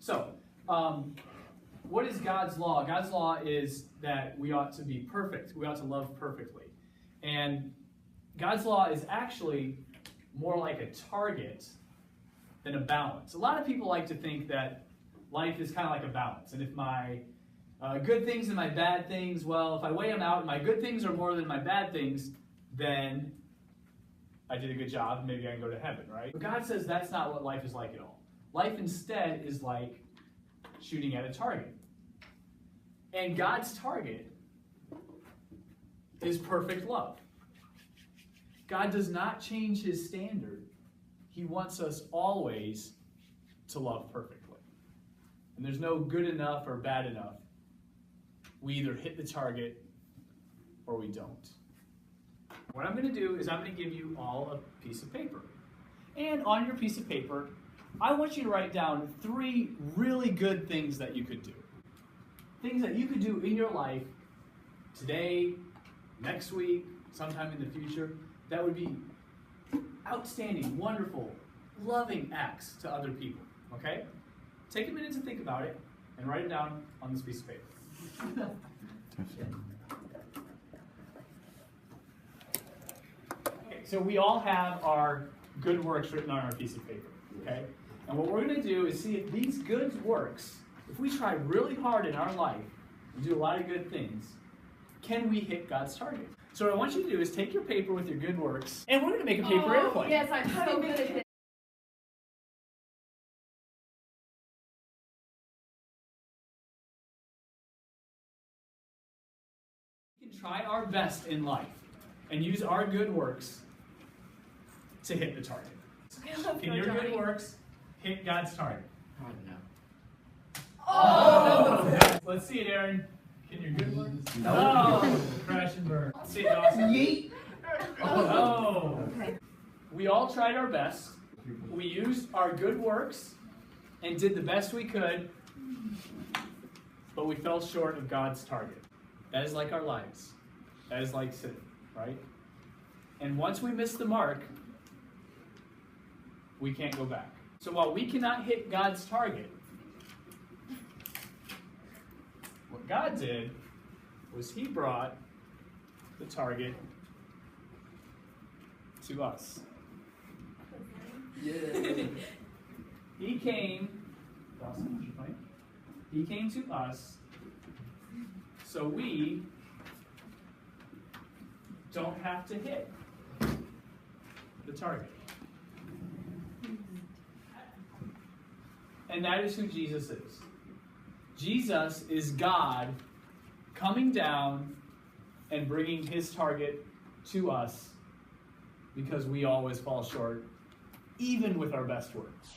So, what is God's law? God's law is that we ought to be perfect. We ought to love perfectly. And God's law is actually more like a target than a balance. A lot of people like to think that life is kind of like a balance. And if my good things and my bad things, well, if I weigh them out and my good things are more than my bad things, then I did a good job, maybe I can go to heaven, right? But God says that's not what life is like at all. Life instead is like shooting at a target. And God's target is perfect love. God does not change his standard. He wants us always to love perfectly. And there's no good enough or bad enough. We either hit the target or we don't. What I'm going to do is I'm going to give you all a piece of paper. And on your piece of paper, I want you to write down 3 really good things that you could do. Things that you could do in your life today, next week, sometime in the future, that would be outstanding, wonderful, loving acts to other people. Okay? Take a minute to think about it and write it down on this piece of paper. Okay, so we all have our good works written on our piece of paper. Okay? And what we're going to do is see if these good works, if we try really hard in our life and do a lot of good things, can we hit God's target? So what I want you to do is take your paper with your good works, and we're going to make a paper airplane. Yes, I'm so good at it. We can try our best in life and use our good works to hit the target. Can your good works hit God's target? Oh, no. Oh! Let's see it, Aaron. Can your good works? No. Oh, crash and burn. Let's see it, Dawson. Yeet. Oh. Okay. We all tried our best. We used our good works and did the best we could, but we fell short of God's target. That is like our lives. That is like sin, right? And once we miss the mark, we can't go back. So while we cannot hit God's target, what God did was he brought the target to us. Yeah. He came, Dawson, what's your point? He came to us so we don't have to hit the target. And that is who Jesus is. Jesus is God coming down and bringing his target to us because we always fall short, even with our best works.